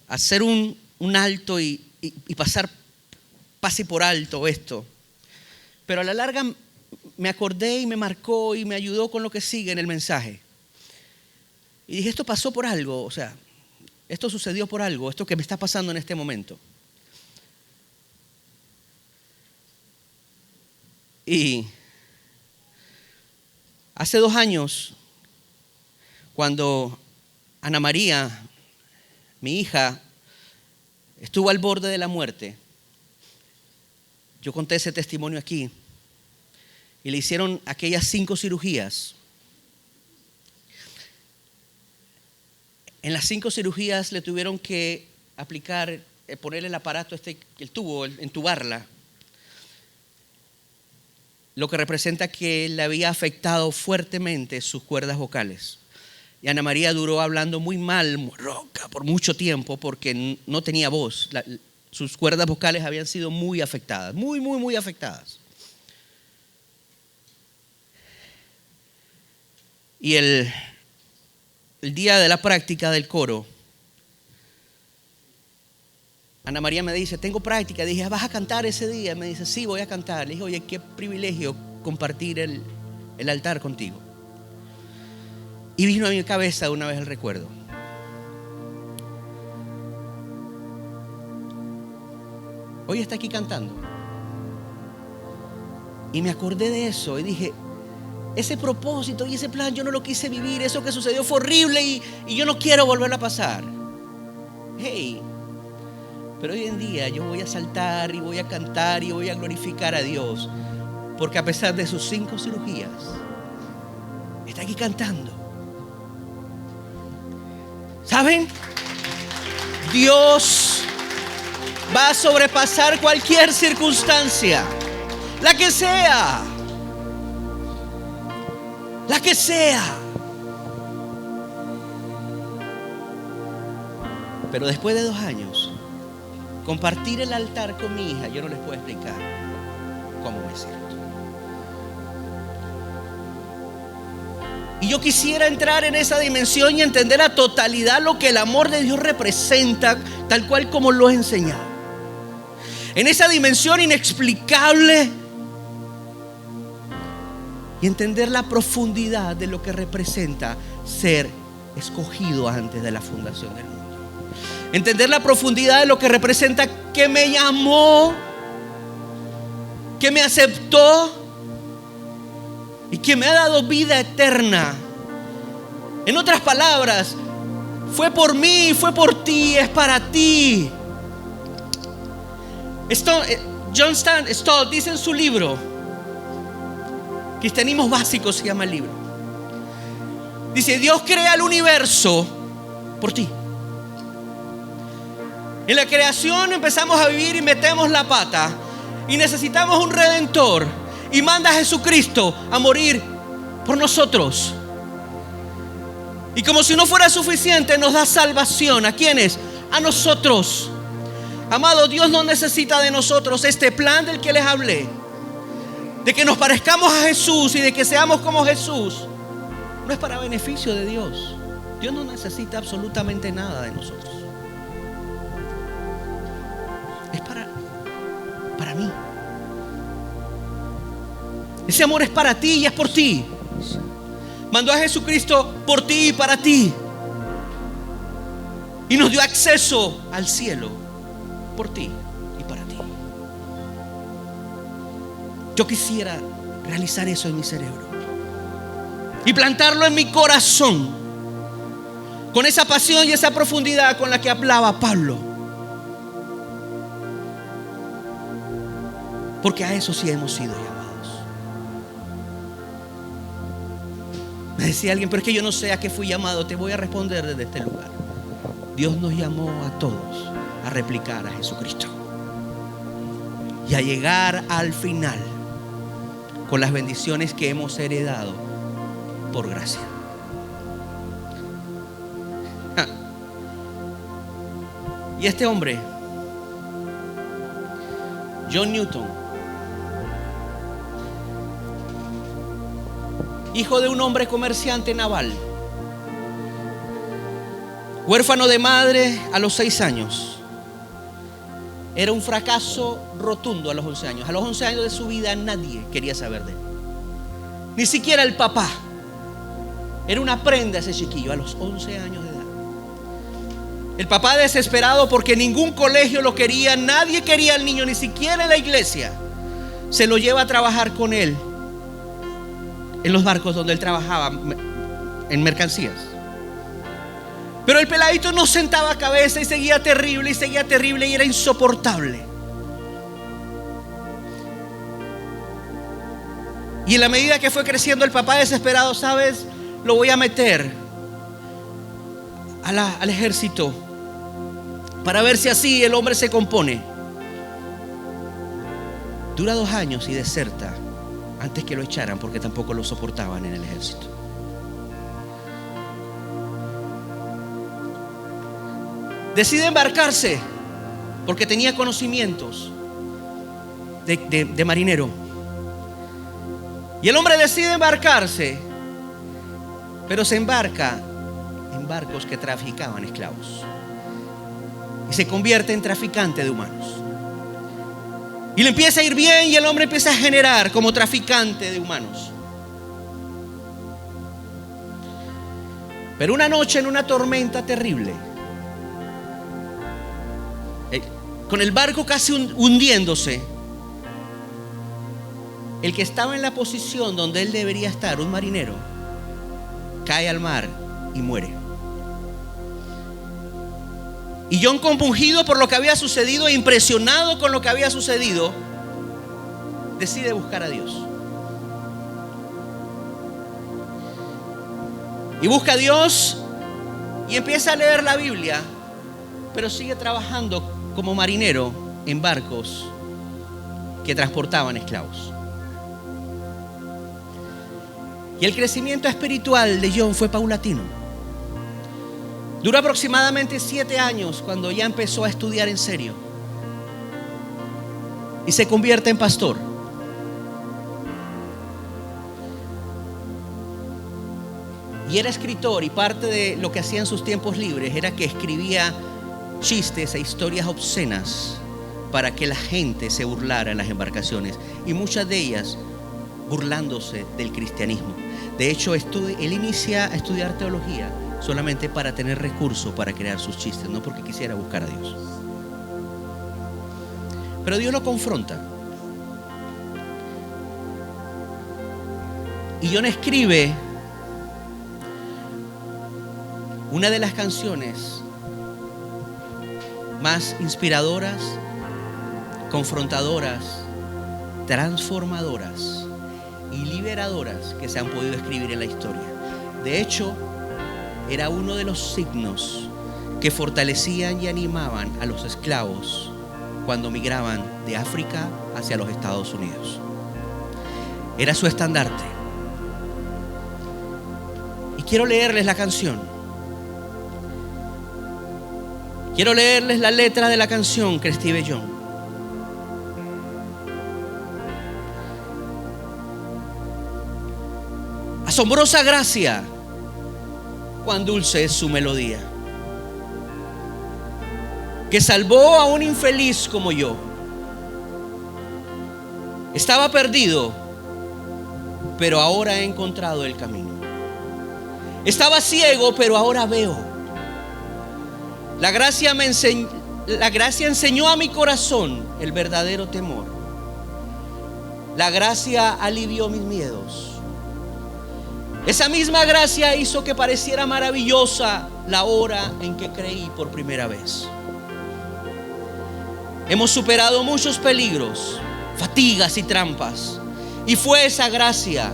Speaker 2: hacer un alto y pase por alto esto. Pero a la larga me acordé y me marcó y me ayudó con lo que sigue en el mensaje. Y dije, esto pasó por algo, o sea, esto sucedió por algo, esto que me está pasando en este momento. Y hace 2 años cuando Ana María, mi hija, estuvo al borde de la muerte. Yo conté ese testimonio aquí. Y le hicieron aquellas 5 cirugías. En las 5 cirugías le tuvieron que aplicar, ponerle el aparato, el tubo, entubarla. Lo que representa que le había afectado fuertemente sus cuerdas vocales. Y Ana María duró hablando muy mal, muy ronca, por mucho tiempo porque no tenía voz. Sus cuerdas vocales habían sido muy afectadas, muy afectadas. Y el día de la práctica del coro, Ana María me dice, tengo práctica. Dije, ¿vas a cantar ese día? Me dice, sí, voy a cantar. Le dije, oye, qué privilegio compartir el altar contigo. Y vino a mi cabeza una vez el recuerdo. Hoy está aquí cantando. Y me acordé de eso y dije, ese propósito y ese plan yo no lo quise vivir. Eso que sucedió fue horrible y yo no quiero volverlo a pasar. Hey, pero hoy en día yo voy a saltar y voy a cantar y voy a glorificar a Dios. Porque a pesar de sus 5 cirugías, está aquí cantando. ¿Saben? Dios va a sobrepasar cualquier circunstancia, la que sea. La que sea. Pero después de 2 años, compartir el altar con mi hija, yo no les puedo explicar cómo me siento. Y yo quisiera entrar en esa dimensión y entender a totalidad lo que el amor de Dios representa, tal cual como lo he enseñado. En esa dimensión inexplicable y entender la profundidad de lo que representa ser escogido antes de la fundación del mundo. Entender la profundidad de lo que representa que me llamó, que me aceptó y que me ha dado vida eterna. En otras palabras, fue por mí, fue por ti, es para ti. John Stott dice en su libro, Cristianismo Básico se llama el libro. Dice, Dios crea el universo por ti. En la creación empezamos a vivir y metemos la pata y necesitamos un redentor y manda a Jesucristo a morir por nosotros. Y como si no fuera suficiente, nos da salvación. ¿A quiénes? A nosotros. Amado, Dios no necesita de nosotros este plan del que les hablé, de que nos parezcamos a Jesús y de que seamos como Jesús. No es para beneficio de Dios. Dios no necesita absolutamente nada de nosotros. Es para mí. Ese amor es para ti y es por ti. Mandó a Jesucristo por ti y para ti. Y nos dio acceso al cielo por ti y para ti. Yo quisiera realizar eso en mi cerebro y plantarlo en mi corazón con esa pasión y esa profundidad con la que hablaba Pablo. Porque a eso sí hemos sido llamados. Me decía alguien, pero es que yo no sé a qué fui llamado. Te voy a responder desde este lugar. Dios nos llamó a todos a replicar a Jesucristo y a llegar al final con las bendiciones que hemos heredado por gracia. Y este hombre, John Newton, hijo de un hombre comerciante naval, huérfano de madre a los 6 años, era un fracaso rotundo a los 11 años. A los 11 años de su vida nadie quería saber de él, ni siquiera el papá. Era una prenda ese chiquillo a los 11 años de edad. El papá desesperado porque ningún colegio lo quería, nadie quería al niño, ni siquiera en la iglesia. Se lo lleva a trabajar con él en los barcos donde él trabajaba en mercancías. Pero el peladito no sentaba cabeza y seguía terrible y era insoportable. Y en la medida que fue creciendo, el papá desesperado, ¿sabes? Lo voy a meter al ejército para ver si así el hombre se compone. Dura 2 años y deserta antes que lo echaran, porque tampoco lo soportaban en el ejército. Decide embarcarse porque tenía conocimientos de marinero. Y el hombre decide embarcarse, pero se embarca en barcos que traficaban esclavos y se convierte en traficante de humanos. Y le empieza a ir bien y el hombre empieza a generar como traficante de humanos. Pero una noche, en una tormenta terrible, con el barco casi hundiéndose, el que estaba en la posición donde él debería estar, un marinero, cae al mar y muere. Y John, compungido por lo que había sucedido e impresionado con lo que había sucedido, decide buscar a Dios. Y busca a Dios y empieza a leer la Biblia, pero sigue trabajando como marinero en barcos que transportaban esclavos. Y el crecimiento espiritual de John fue paulatino. Duró aproximadamente 7 años cuando ya empezó a estudiar en serio y se convierte en pastor. Y era escritor, y parte de lo que hacía en sus tiempos libres era que escribía chistes e historias obscenas para que la gente se burlara en las embarcaciones, y muchas de ellas burlándose del cristianismo. De hecho, él inicia a estudiar teología solamente para tener recursos para crear sus chistes, no porque quisiera buscar a Dios. Pero Dios lo confronta. Y John escribe una de las canciones más inspiradoras, confrontadoras, transformadoras y liberadoras que se han podido escribir en la historia. De hecho, era uno de los signos que fortalecían y animaban a los esclavos cuando migraban de África hacia los Estados Unidos. Era su estandarte. Y quiero leerles la canción. Quiero leerles la letra de la canción que escribe John. Asombrosa gracia, cuán dulce es su melodía, que salvó a un infeliz como yo. Estaba perdido, pero ahora he encontrado el camino. Estaba ciego, pero ahora veo. La gracia enseñó a mi corazón el verdadero temor. La gracia alivió mis miedos. Esa misma gracia hizo que pareciera maravillosa la hora en que creí por primera vez. Hemos superado muchos peligros, fatigas y trampas, y fue esa gracia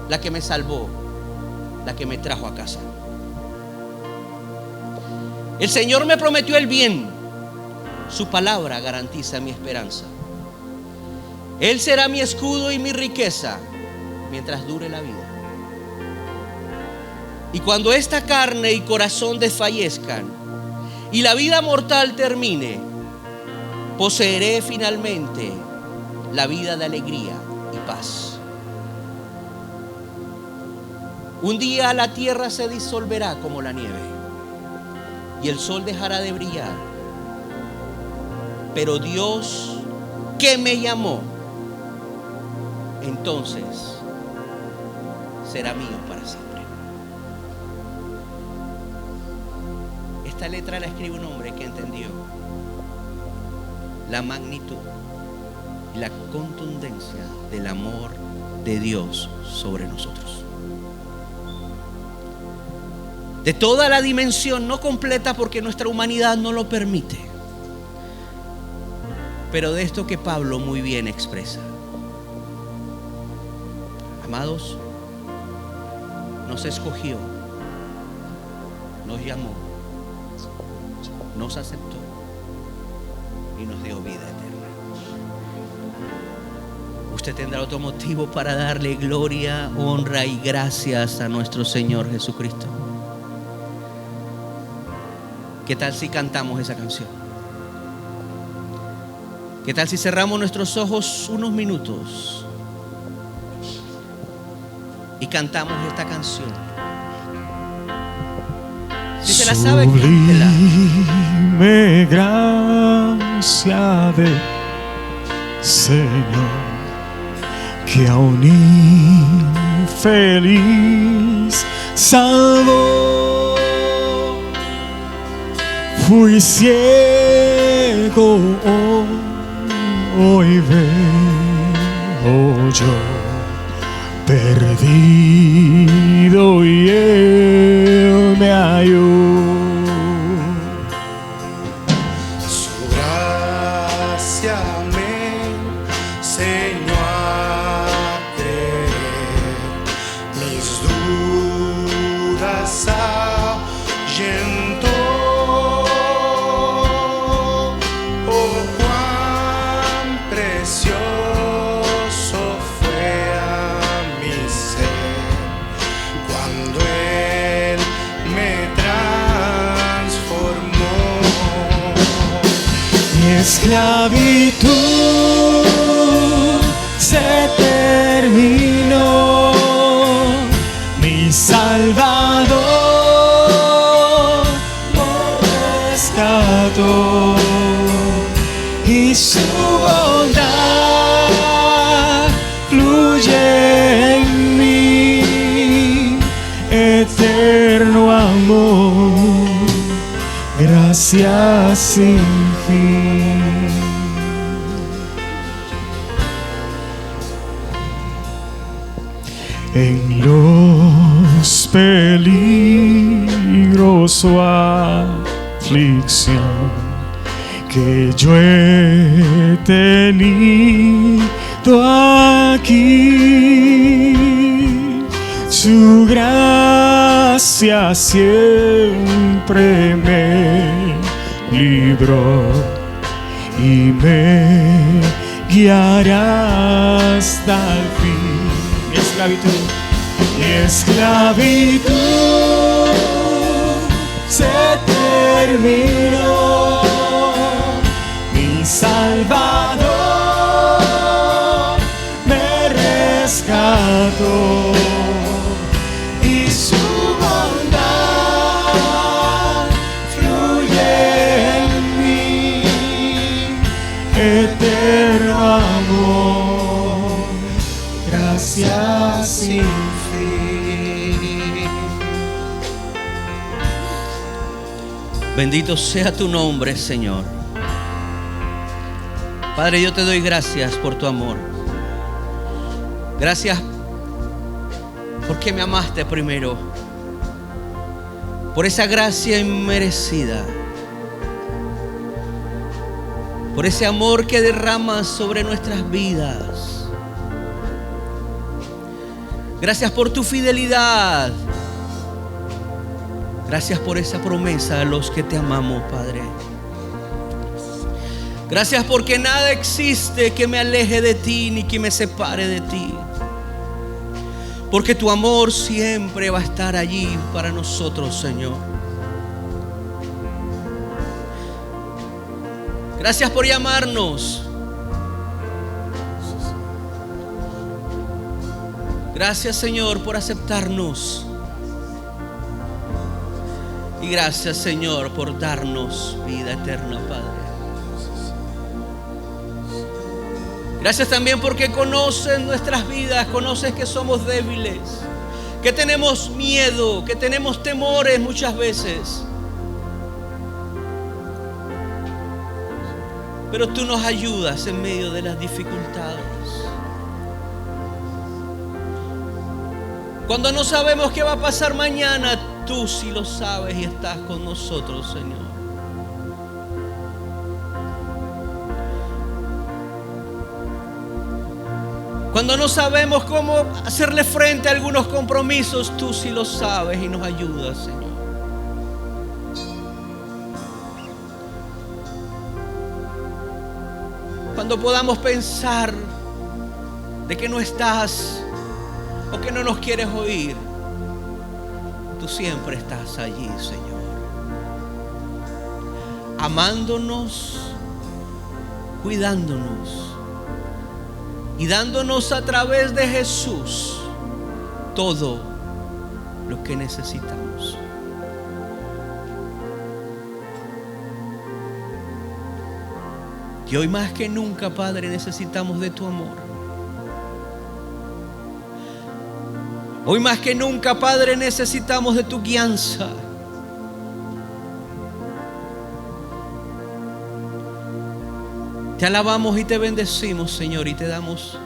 Speaker 2: la que me salvó, la que me trajo a casa. El Señor me prometió el bien. Su palabra garantiza mi esperanza. Él será mi escudo y mi riqueza mientras dure la vida. Y cuando esta carne y corazón desfallezcan y la vida mortal termine, poseeré finalmente la vida de alegría y paz. Un día la tierra se disolverá como la nieve y el sol dejará de brillar. Pero Dios, que me llamó, entonces será mío para siempre. Esta letra la escribe un hombre que entendió la magnitud y la contundencia del amor de Dios sobre nosotros. de toda la dimensión, no completa porque nuestra humanidad no lo permite, pero de esto que Pablo muy bien expresa. Amados, nos escogió, nos llamó, nos aceptó y nos dio vida eterna. Usted tendrá otro motivo para darle gloria, honra y gracias a nuestro Señor Jesucristo. ¿Qué tal si cantamos esa canción? ¿Qué tal si cerramos nuestros ojos unos minutos y cantamos esta canción? Si se la sabe, cántela.
Speaker 3: Sublime gracia de Señor, que a un infeliz salvó. Fui ciego, hoy veo yo, perdido y Él me halló.
Speaker 4: Su gracia me enseñó a creer, mis dudas ahuyentó. Oh, cuán precioso fue a mi ser cuando Él me transformó.
Speaker 3: Mi esclavitud se terminó, mi Salvador me rescató y su bondad fluye en mí, eterno amor, gracias sin fin. En los peligros o aflicción que yo he tenido aquí, su gracia siempre me libró y me guiará hasta el fin. Mi esclavitud se terminó, mi Salvador me rescató y su bondad fluye en mí, eterno amor, gracias sin fin.
Speaker 2: Bendito sea tu nombre, Señor. Padre, yo te doy gracias por tu amor. Gracias porque me amaste primero, por esa gracia inmerecida, por ese amor que derramas sobre nuestras vidas. Gracias por tu fidelidad. Gracias por esa promesa a los que te amamos, Padre. Gracias porque nada existe que me aleje de ti ni que me separe de ti. Porque tu amor siempre va a estar allí para nosotros, Señor. Gracias por llamarnos. Gracias, Señor, por aceptarnos. Y gracias, Señor, por darnos vida eterna, Padre. Gracias también porque conoces nuestras vidas, conoces que somos débiles, que tenemos miedo, que tenemos temores muchas veces. Pero tú nos ayudas en medio de las dificultades. Cuando no sabemos qué va a pasar mañana, tú sí lo sabes y estás con nosotros, Señor. Cuando no sabemos cómo hacerle frente a algunos compromisos, tú sí lo sabes y nos ayudas, Señor. Cuando podamos pensar de que no estás o que no nos quieres oír, tú siempre estás allí, Señor. Amándonos, cuidándonos y dándonos a través de Jesús todo lo que necesitamos. Y hoy más que nunca, Padre, necesitamos de tu amor. Hoy más que nunca, Padre, necesitamos de tu guianza. Te alabamos y te bendecimos, Señor, y te damos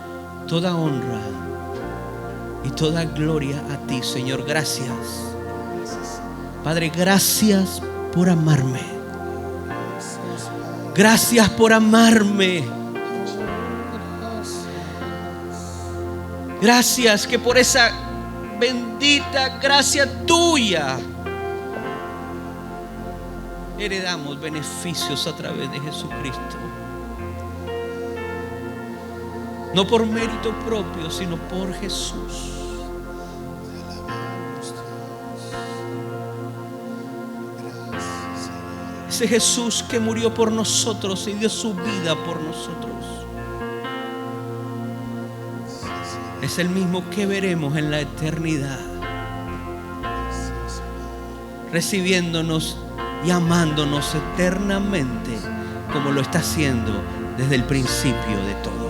Speaker 2: toda honra y toda gloria a ti, Señor. Gracias. Padre, gracias por amarme. Gracias por amarme. Gracias que por esa bendita gracia tuya heredamos beneficios a través de Jesucristo. No por mérito propio, sino por Jesús. Ese Jesús que murió por nosotros y dio su vida por nosotros es el mismo que veremos en la eternidad, recibiéndonos y amándonos eternamente como lo está haciendo desde el principio de todo.